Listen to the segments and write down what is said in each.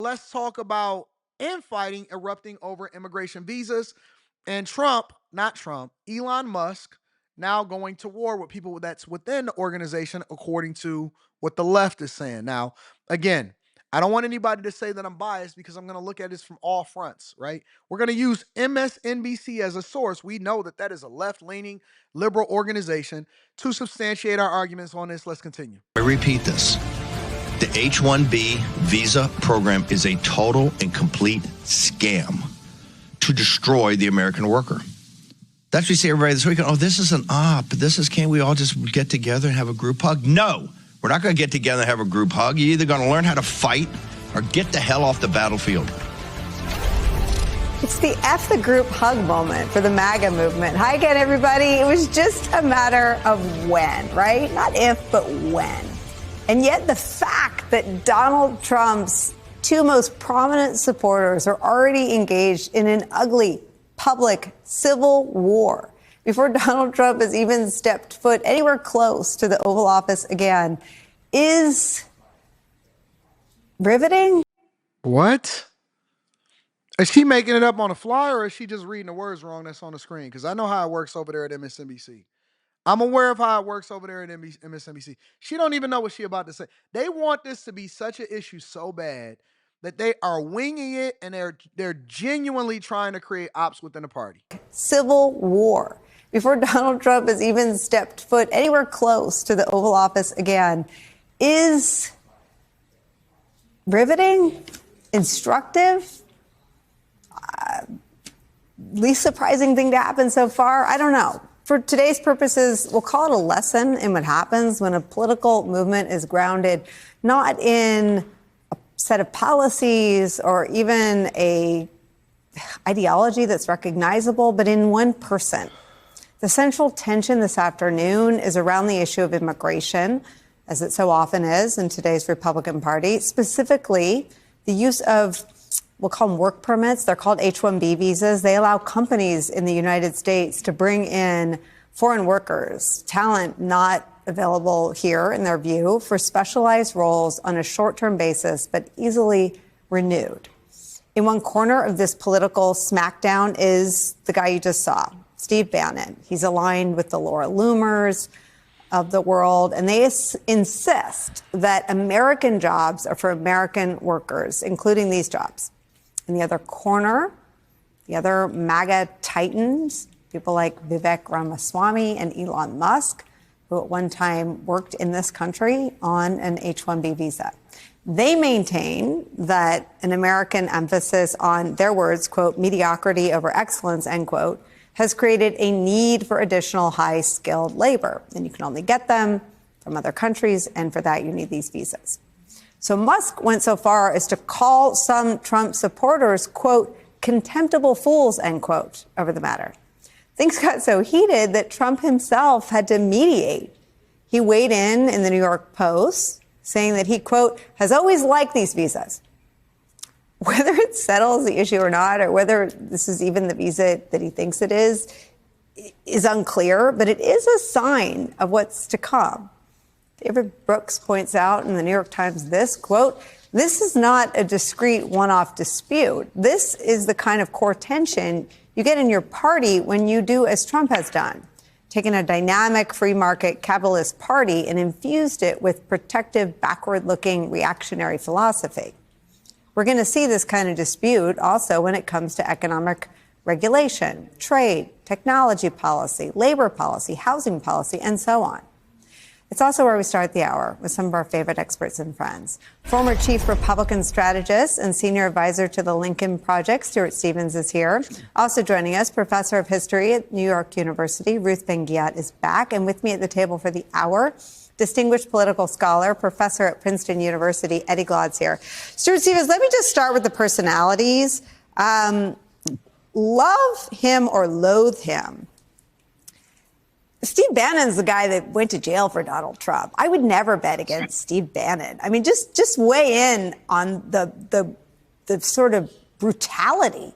Let's talk about infighting erupting over immigration visas and Elon Musk, now going to war with people that's within the organization, according to what the left is saying. Now, again, I don't want anybody to say that I'm biased because I'm going to look at this from all fronts, right? We're going to use MSNBC as a source. We know that that is a left leaning liberal organization. To substantiate our arguments on this, let's continue. I repeat this. The H-1B visa program is a total and complete scam to destroy the American worker. That's what we say everybody this weekend. Oh, this is an op. Can't we all just get together and have a group hug? No, we're not going to get together and have a group hug. You're either going to learn how to fight or get the hell off the battlefield. It's the F the group hug moment for the MAGA movement. Hi again, everybody. It was just a matter of when, right? Not if, but when. And yet the fact that Donald Trump's two most prominent supporters are already engaged in an ugly public civil war before Donald Trump has even stepped foot anywhere close to the Oval Office again is riveting. What? Is she making it up on the fly, or is she just reading the words wrong that's on the screen? Because I know how it works over there at MSNBC. I'm aware of how it works over there at MSNBC. She don't even know what she about to say. They want this to be such an issue so bad that they are winging it, and they're genuinely trying to create ops within the party. Civil war before Donald Trump has even stepped foot anywhere close to the Oval Office again is riveting, instructive, least surprising thing to happen so far. I don't know. For today's purposes, we'll call it a lesson in what happens when a political movement is grounded not in a set of policies or even a ideology that's recognizable, but in one person. The central tension this afternoon is around the issue of immigration, as it so often is in today's Republican Party, specifically the use of, we'll call them work permits. They're called H-1B visas. They allow companies in the United States to bring in foreign workers, talent not available here, in their view, for specialized roles on a short-term basis, but easily renewed. In one corner of this political smackdown is the guy you just saw, Steve Bannon. He's aligned with the Laura Loomers of the world, and they insist that American jobs are for American workers, including these jobs. In the other corner, the other MAGA titans, people like Vivek Ramaswamy and Elon Musk, who at one time worked in this country on an H-1B visa. They maintain that an American emphasis on, their words, quote, mediocrity over excellence, end quote, has created a need for additional high-skilled labor. And you can only get them from other countries, and for that you need these visas. So Musk went so far as to call some Trump supporters, quote, contemptible fools, end quote, over the matter. Things got so heated that Trump himself had to mediate. He weighed in the New York Post, saying that he, quote, has always liked these visas. Whether it settles the issue or not, or whether this is even the visa that he thinks it is unclear, but it is a sign of what's to come. David Brooks points out in the New York Times this, quote, this is not a discrete one-off dispute. This is the kind of core tension you get in your party when you do as Trump has done, taken a dynamic free market capitalist party and infused it with protective, backward-looking reactionary philosophy. We're going to see this kind of dispute also when it comes to economic regulation, trade, technology policy, labor policy, housing policy, and so on. It's also where we start the hour with some of our favorite experts and friends. Former chief Republican strategist and senior advisor to the Lincoln Project, Stuart Stevens, is here. Also joining us, professor of history at New York University, Ruth Ben-Ghiat, is back. And with me at the table for the hour, distinguished political scholar, professor at Princeton University, Eddie Glaude's here. Stuart Stevens, let me just start with the personalities. Love him or loathe him. Steve Bannon's the guy that went to jail for Donald Trump. I would never bet against Steve Bannon. I mean, just weigh in on the sort of brutality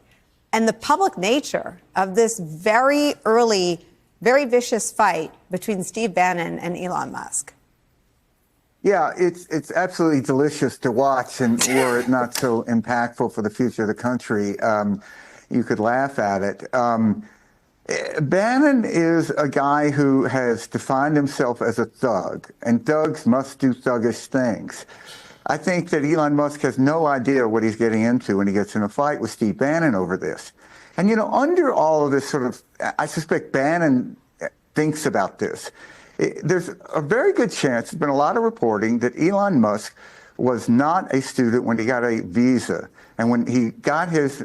and the public nature of this very early, very vicious fight between Steve Bannon and Elon Musk. Yeah, it's absolutely delicious to watch, and were it not so impactful for the future of the country, you could laugh at it. Bannon is a guy who has defined himself as a thug, and thugs must do thuggish things. I think that Elon Musk has no idea what he's getting into when he gets in a fight with Steve Bannon over this. And, you know, under all of this sort of, I suspect Bannon thinks about this. There's a very good chance, there's been a lot of reporting that Elon Musk was not a student when he got a visa. And when he got his,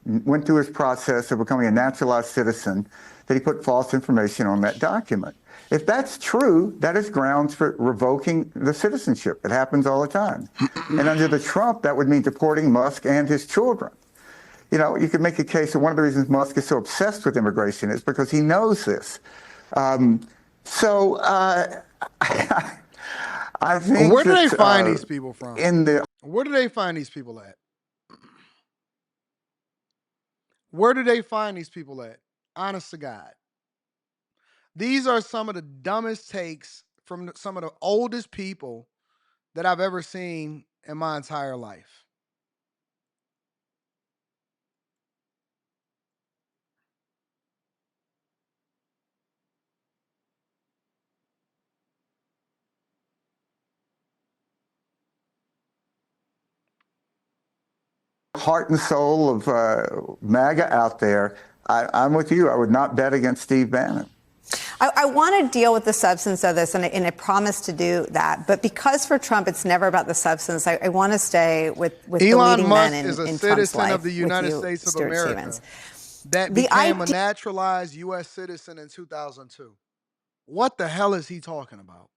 went through his process of becoming a naturalized citizen, that he put false information on that document. If that's true, that is grounds for revoking the citizenship. It happens all the time. And under the Trump, that would mean deporting Musk and his children. You know, you could make a case that one of the reasons Musk is so obsessed with immigration is because he knows this. I think where do they find these people from? Where do they find these people at? Where do they find these people at? Honest to God. These are some of the dumbest takes from some of the oldest people that I've ever seen in my entire life. Heart and soul of MAGA out there. I'm with you. I would not bet against Steve Bannon. I want to deal with the substance of this, and I promise to do that. But because for Trump, it's never about the substance, I want to stay with the leading Musk men is a in Trump's citizen life. of the United States of America that became a naturalized U.S. citizen in 2002. What the hell is he talking about?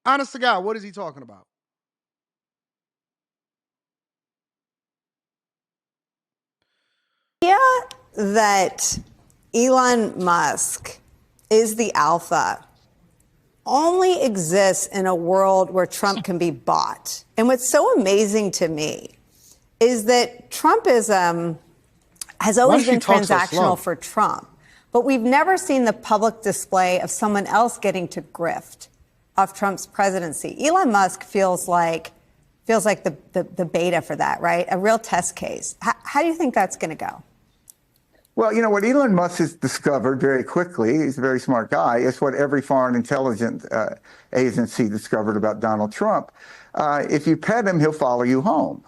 Honest to God, what is he talking about? Yeah, that Elon Musk is the alpha only exists in a world where Trump can be bought. And what's so amazing to me is that Trumpism has always been transactional for Trump, but we've never seen the public display of someone else getting to grift off Trump's presidency. Elon Musk feels like the beta for that, right? A real test case. How do you think that's going to go? Well, you know, what Elon Musk has discovered very quickly, he's a very smart guy, is what every foreign intelligence agency discovered about Donald Trump. If you pet him, he'll follow you home.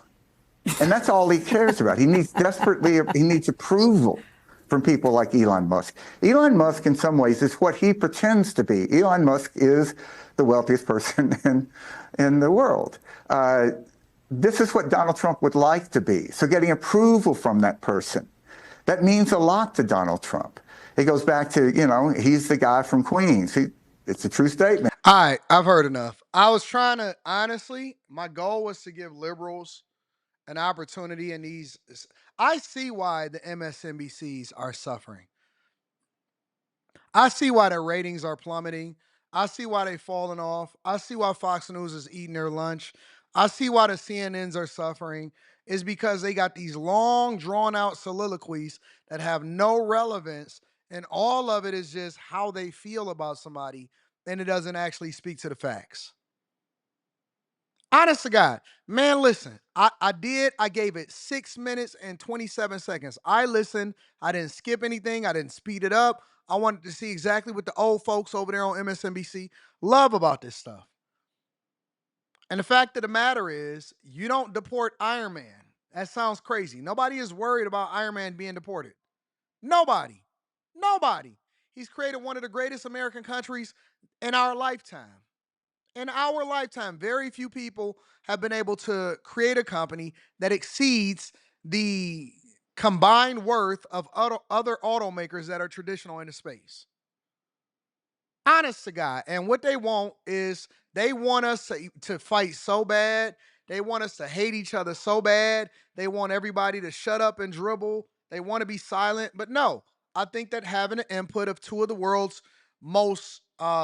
And that's all he cares about. He needs approval from people like Elon Musk. Elon Musk, in some ways, is what he pretends to be. Elon Musk is the wealthiest person in the world. This is what Donald Trump would like to be. So getting approval from that person, that means a lot to Donald Trump. It goes back to, you know, he's the guy from Queens. It's a true statement. All right, I've heard enough. I was trying to, honestly, my goal was to give liberals an opportunity in these. I see why the MSNBCs are suffering. I see why their ratings are plummeting. I see why they've fallen off. I see why Fox News is eating their lunch. I see why the CNNs are suffering. Is because they got these long, drawn out soliloquies that have no relevance. And all of it is just how they feel about somebody. And it doesn't actually speak to the facts. Honest to God, man, listen, I gave it 6 minutes and 27 seconds. I listened. I didn't skip anything. I didn't speed it up. I wanted to see exactly what the old folks over there on MSNBC love about this stuff. And the fact of the matter is, you don't deport Iron Man. That sounds crazy. Nobody is worried about Iron Man being deported. Nobody. Nobody. He's created one of the greatest American countries in our lifetime. In our lifetime, very few people have been able to create a company that exceeds the combined worth of other automakers that are traditional in the space. Honest to God. And what they want is they want us to fight so bad. They want us to hate each other so bad. They want everybody to shut up and dribble. They want to be silent. But no, I think that having an input of two of the world's most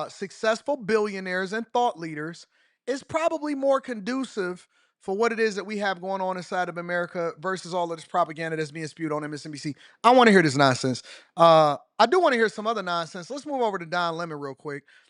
successful billionaires and thought leaders is probably more conducive for what it is that we have going on inside of America versus all of this propaganda that's being spewed on MSNBC. I want to hear this nonsense. I do want to hear some other nonsense. Let's move over to Don Lemon real quick.